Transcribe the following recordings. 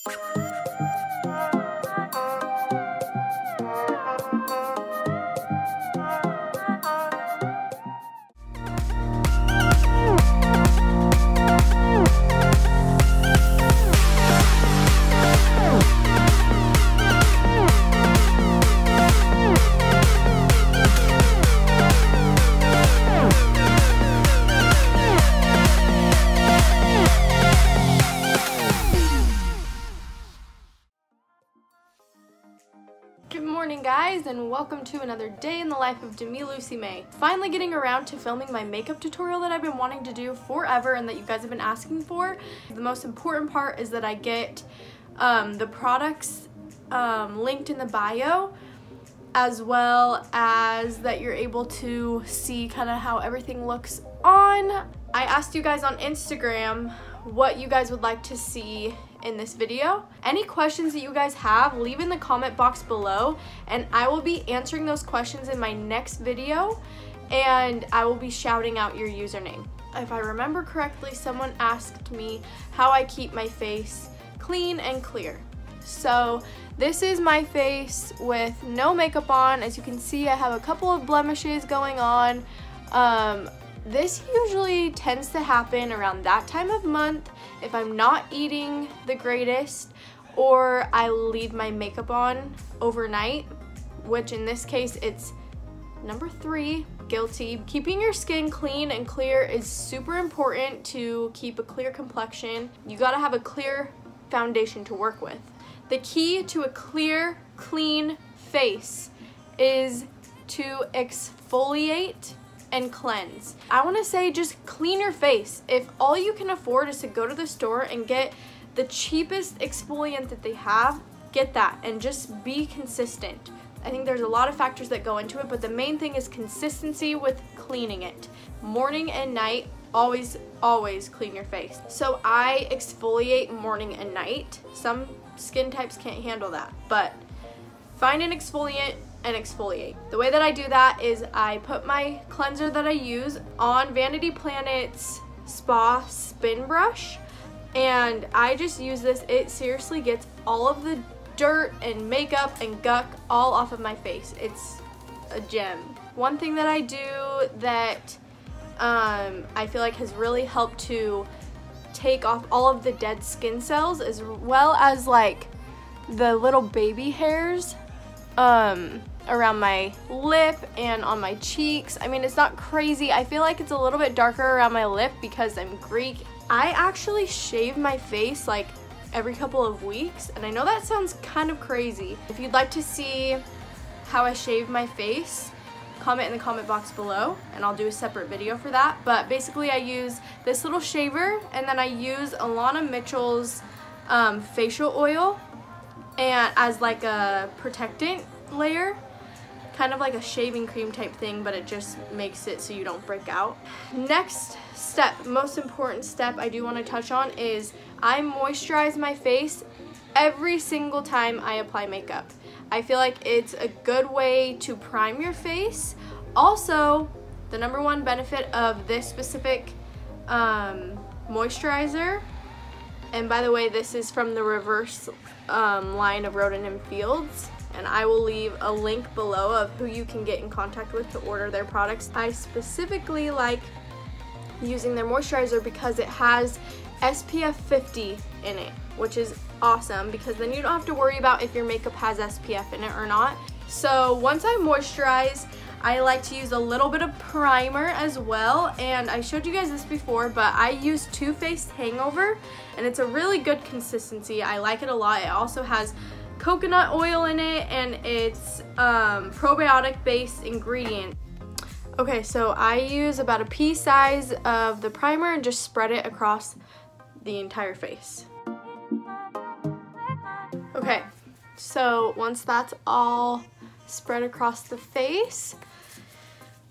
Good morning, guys, and welcome to another day in the life of Demi Lucy May. Finally getting around to filming my makeup tutorial that I've been wanting to do forever and that you guys have been asking for. The most important part is that I get the products linked in the bio, as well as that you're able to see kind of how everything looks on. I asked you guys on Instagram what you guys would like to see in this video. Any questions that you guys have, leave in the comment box below and I will be answering those questions in my next video, and I will be shouting out your username. If I remember correctly, someone asked me how I keep my face clean and clear. So this is my face with no makeup on. As you can see, I have a couple of blemishes going on. This usually tends to happen around that time of month if I'm not eating the greatest or I leave my makeup on overnight, which in this case it's number 3, guilty. Keeping your skin clean and clear is super important to keep a clear complexion. You gotta have a clear foundation to work with. The key to a clear, clean face is to exfoliate and cleanse. I want to say just clean your face. If all you can afford is to go to the store and get the cheapest exfoliant that they have, get that and just be consistent. I think there's a lot of factors that go into it, but the main thing is consistency with cleaning it. Morning and night, always clean your face. So I exfoliate morning and night. Some skin types can't handle that, but find an exfoliant and exfoliate. The way that I do that is I put my cleanser that I use on Vanity Planet's Spa Spin Brush, and I just use this. It seriously gets all of the dirt and makeup and gunk all off of my face. It's a gem. One thing that I do that I feel like has really helped to take off all of the dead skin cells, as well as like the little baby hairs around my lip and on my cheeks. I mean, it's not crazy. I feel like it's a little bit darker around my lip because I'm Greek. I actually shave my face like every couple of weeks, and I know that sounds kind of crazy. If you'd like to see how I shave my face, comment in the comment box below and I'll do a separate video for that. But basically I use this little shaver, and then I use Alana Mitchell's facial oil and as like a protectant layer, kind of like a shaving cream type thing, but it just makes it so you don't break out. Next step, most important step I do want to touch on is I moisturize my face every single time I apply makeup. I feel like it's a good way to prime your face. Also, the number one benefit of this specific moisturizer, and by the way, this is from the Reverse line of Roden & Fields, and I will leave a link below of who you can get in contact with to order their products. I specifically like using their moisturizer because it has SPF 50 in it, which is awesome because then you don't have to worry about if your makeup has SPF in it or not. So once I moisturize, I like to use a little bit of primer as well, and I showed you guys this before, but I use Too Faced Hangover, and it's a really good consistency. I like it a lot. It also has coconut oil in it, and it's probiotic based ingredient. Okay, so I use about a pea size of the primer and just spread it across the entire face. Okay, so once that's all spread across the face,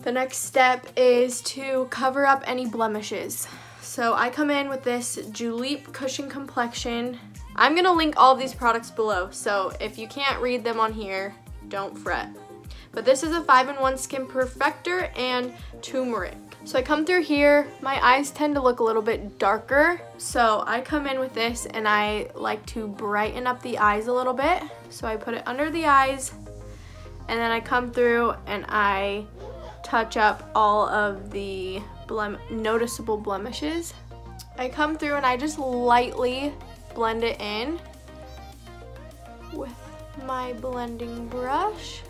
the next step is to cover up any blemishes. So I come in with this Julep Cushion Complexion. I'm gonna link all of these products below, so if you can't read them on here, don't fret. But this is a 5-in-1 Skin Perfector and turmeric. So I come through here, my eyes tend to look a little bit darker, so I come in with this and I like to brighten up the eyes a little bit. So I put it under the eyes and then I come through and I touch up all of the noticeable blemishes. I come through and I just lightly blend it in with my blending brush.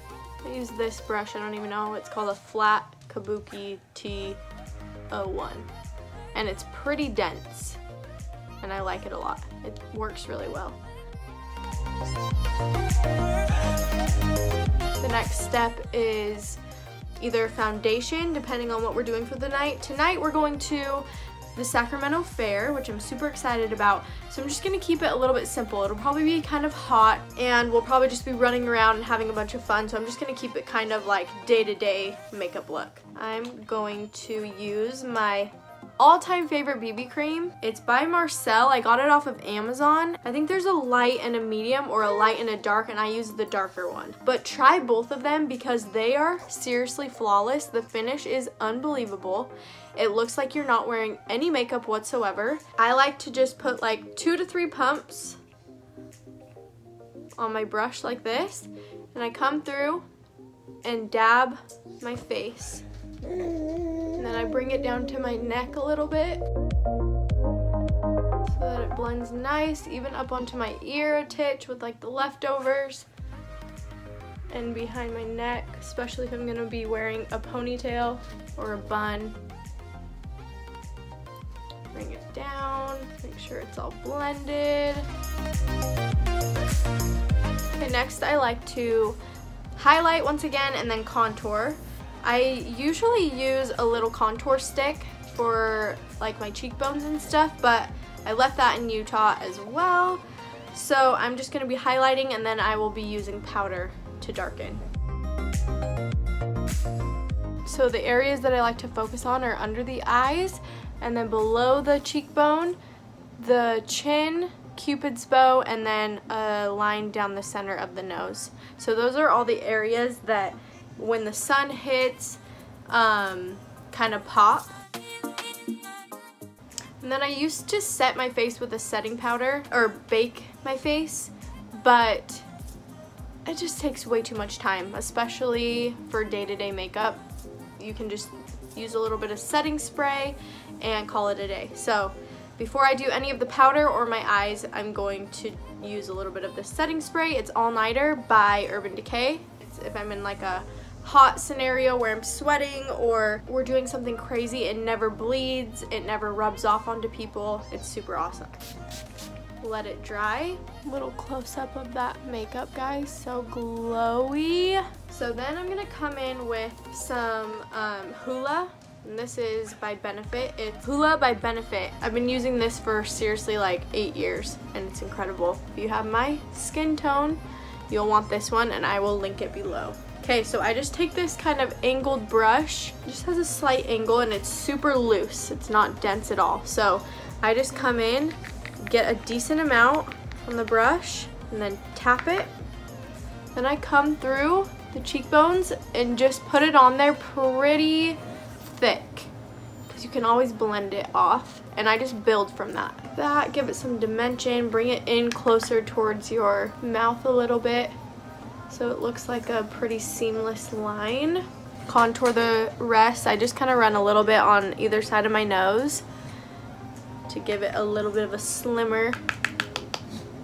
I use this brush, I don't even know, it's called a flat Kabuki T01, and it's pretty dense and I like it a lot. It works really well. The next step is either foundation, depending on what we're doing for the night. Tonight we're going to the Sacramento Fair, which I'm super excited about. So I'm just gonna keep it a little bit simple. It'll probably be kind of hot and we'll probably just be running around and having a bunch of fun. So I'm just gonna keep it kind of like day-to-day makeup look. I'm going to use my all-time favorite BB cream. It's by Marcel. I got it off of Amazon. I think there's a light and a medium or a light and a dark, and I use the darker one. But try both of them because they are seriously flawless. The finish is unbelievable. It looks like you're not wearing any makeup whatsoever. I like to just put like 2 to 3 pumps on my brush like this, and I come through and dab my face. And then I bring it down to my neck a little bit so that it blends nice, even up onto my ear a titch with like the leftovers and behind my neck, especially if I'm gonna be wearing a ponytail or a bun. Bring it down, make sure it's all blended. Okay, next I like to highlight once again and then contour. I usually use a little contour stick for like my cheekbones and stuff, but I left that in Utah as well. So I'm just gonna be highlighting and then I will be using powder to darken. So the areas that I like to focus on are under the eyes and then below the cheekbone, the chin, Cupid's bow, and then a line down the center of the nose. So those are all the areas that when the sun hits, kind of pop. And then I used to set my face with a setting powder, or bake my face, but it just takes way too much time, especially for day-to-day makeup. You can just use a little bit of setting spray and call it a day. So before I do any of the powder or my eyes, I'm going to use a little bit of the setting spray. It's All Nighter by Urban Decay. If I'm in like a hot scenario where I'm sweating or we're doing something crazy, it never bleeds, it never rubs off onto people. It's super awesome. Let it dry. Little close-up of that makeup, guys, so glowy. So then I'm gonna come in with some Hoola, and this is by Benefit. It's Hoola by Benefit. I've been using this for seriously like 8 years and it's incredible. If you have my skin tone, you'll want this one and I will link it below. Okay, so I just take this kind of angled brush. It just has a slight angle and it's super loose. It's not dense at all. So I just come in, get a decent amount on the brush and then tap it. Then I come through the cheekbones and just put it on there pretty thick because you can always blend it off, and I just build from that. Give it some dimension, bring it in closer towards your mouth a little bit so it looks like a pretty seamless line. Contour the rest. I just kind of run a little bit on either side of my nose to give it a little bit of a slimmer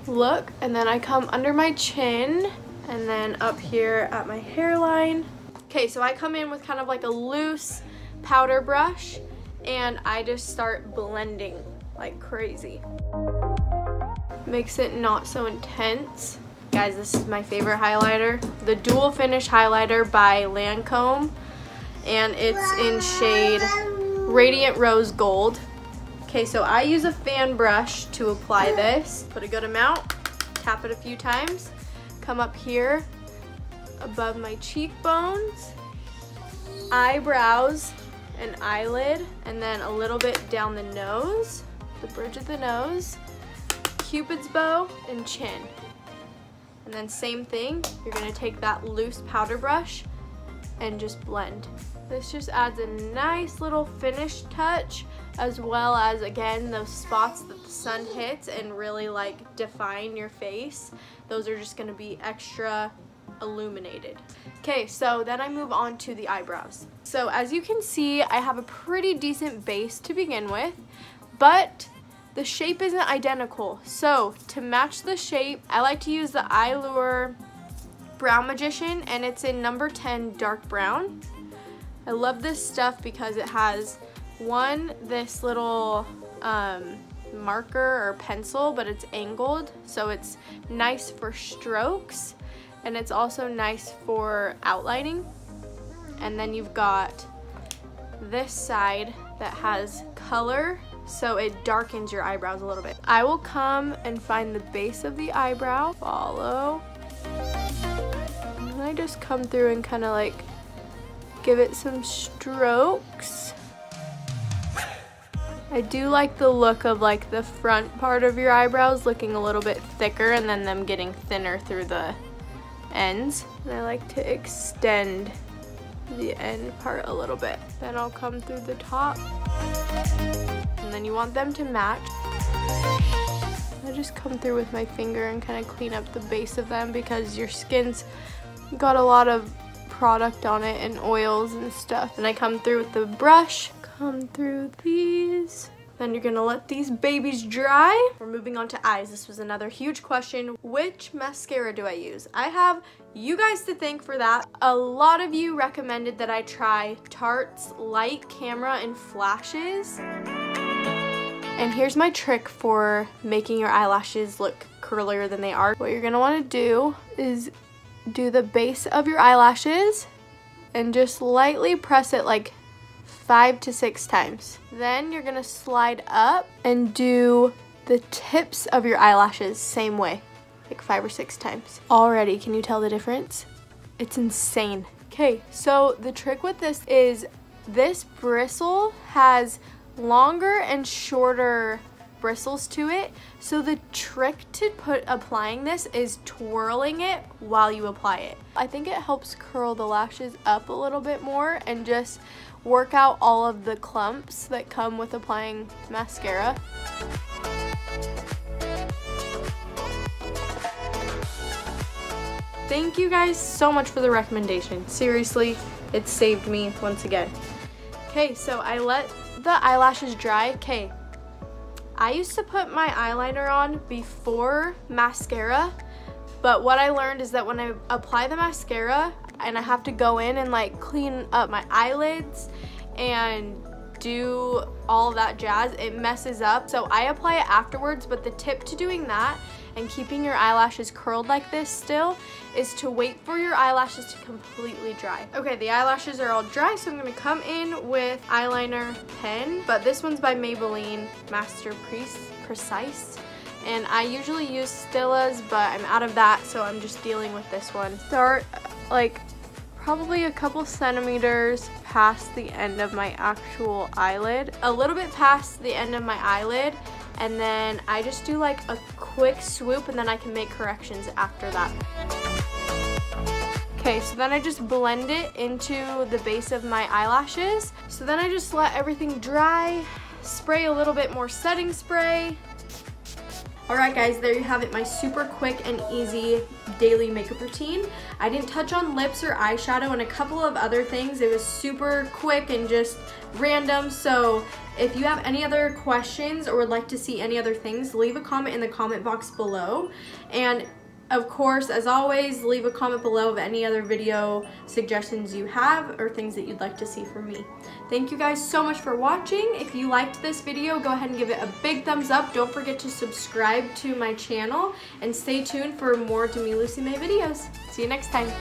look, and then I come under my chin and then up here at my hairline. Okay, so I come in with kind of like a loose powder brush and I just start blending like crazy. Makes it not so intense. Guys, this is my favorite highlighter, the Dual Finish Highlighter by Lancome, and it's in shade Radiant Rose Gold. Okay, so I use a fan brush to apply this. Put a good amount, tap it a few times, come up here above my cheekbones, eyebrows, and eyelid, and then a little bit down the nose, the bridge of the nose, Cupid's bow, and chin. And then same thing, you're gonna take that loose powder brush and just blend. This just adds a nice little finish touch, as well as, again, those spots that the sun hits and really like define your face. Those are just gonna be extra illuminated. Okay, so then I move on to the eyebrows. So as you can see, I have a pretty decent base to begin with, but the shape isn't identical. So to match the shape, I like to use the Eyelure Brow Magician, and it's in number 10 dark brown. I love this stuff because it has this little marker or pencil, but it's angled, so it's nice for strokes, and it's also nice for outlining. And then you've got this side that has color, so it darkens your eyebrows a little bit. I will come and find the base of the eyebrow, follow, and then I just come through and kind of like give it some strokes. I do like the look of like the front part of your eyebrows looking a little bit thicker and then them getting thinner through the ends. And I like to extend the end part a little bit. Then I'll come through the top. And then you want them to match. I just come through with my finger and kind of clean up the base of them because your skin's got a lot of product on it and oils and stuff. And I come through with the brush, come through these. Then you're gonna let these babies dry. We're moving on to eyes. This was another huge question. Which mascara do I use? I have you guys to thank for that. A lot of you recommended that I try Tarte's Light Camera and Flashes. And here's my trick for making your eyelashes look curlier than they are. What you're gonna wanna do is do the base of your eyelashes and just lightly press it like 5 to 6 times. Then you're gonna slide up and do the tips of your eyelashes same way, like 5 or 6 times. Already, can you tell the difference? It's insane. Okay, so the trick with this is this bristle has longer and shorter bristles to it, so the trick to applying this is twirling it while you apply it. I think it helps curl the lashes up a little bit more and just work out all of the clumps that come with applying mascara. Thank you guys so much for the recommendation. Seriously, it saved me once again. Okay, so I let the eyelashes dry. Okay, I used to put my eyeliner on before mascara, but what I learned is that when I apply the mascara and I have to go in and like clean up my eyelids and do all that jazz, it messes up. So I apply it afterwards, but the tip to doing that and keeping your eyelashes curled like this still is to wait for your eyelashes to completely dry. Okay, the eyelashes are all dry, so I'm gonna come in with eyeliner pen, but this one's by Maybelline Master Precise. And I usually use Stilla's, but I'm out of that, so I'm just dealing with this one. Start like probably a couple centimeters past the end of my actual eyelid, a little bit past the end of my eyelid, and then I just do like a quick swoop, and then I can make corrections after that. Okay, so then I just blend it into the base of my eyelashes. So then I just let everything dry, spray a little bit more setting spray. Alright guys, there you have it, my super quick and easy daily makeup routine. I didn't touch on lips or eyeshadow and a couple of other things. It was super quick and just random, so if you have any other questions or would like to see any other things, leave a comment in the comment box below. And of course, as always, leave a comment below of any other video suggestions you have or things that you'd like to see from me. Thank you guys so much for watching. If you liked this video, go ahead and give it a big thumbs up. Don't forget to subscribe to my channel and stay tuned for more Demi Lucy May videos. See you next time.